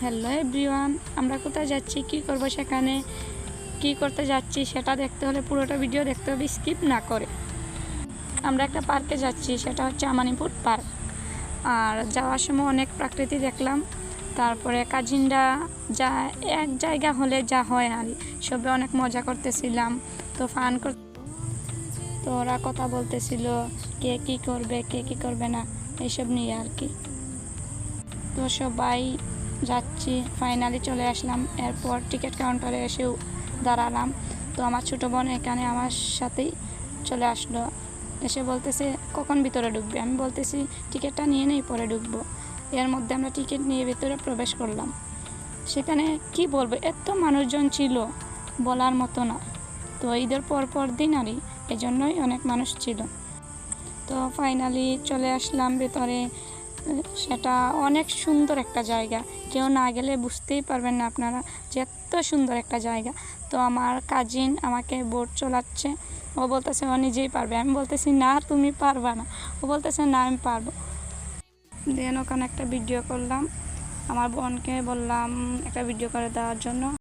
Hello everyone, আমরা কোথায় যাচ্ছি, কি করব, সেখানে কি করতে যাচ্ছি সেটা দেখতে হলে পুরোটা ভিডিও দেখতে হবে, স্কিপ না করে। আমরা একটা পার্কে যাচ্ছি, সেটা হচ্ছে আমানিপুর পার্ক। আর যাওয়ার সময় অনেক প্রাকৃতিক দেখলাম। তারপরে কাজিনরা যা এক জায়গা হলে যা হয় আর সবে অনেক মজা করতেছিলাম, তো ফান কর। তো ওরা কথা বলতেছিল কে কী করবে কে কী করবে না, এইসব নিয়ে আর কি। তো সবাই যাচ্ছি, ফাইনালি চলে আসলাম। এরপর টিকিট কাউন্টারে এসেও দাঁড়ালাম। তো আমার ছোটো বোন এখানে আমার সাথেই চলে আসলো, এসে বলতেছে কখন ভিতরে ঢুকবে। আমি বলতেছি টিকিটটা নিয়ে নেই, পরে ঢুকবো। এর মধ্যে আমরা টিকিট নিয়ে ভিতরে প্রবেশ করলাম। সেখানে কি বলবো, এত মানুষজন ছিল বলার মতো না। তো ঈদের পর দিন আরই, এজন্যই অনেক মানুষ ছিল। তো ফাইনালি চলে আসলাম ভেতরে। সেটা অনেক সুন্দর একটা জায়গা, কেউ না গেলে বুঝতেই পারবেন না আপনারা যে এত সুন্দর একটা জায়গা। তো আমার কাজিন আমাকে বোট চলাচ্ছে, ও বলতেছে ও নিজেই পারবে। আমি বলতেছি না তুমি পারবা না, ও বলতেছে না আমি পারবো। দেন ওখানে একটা ভিডিও করলাম, আমার বোনকে বললাম একটা ভিডিও করে দেওয়ার জন্য।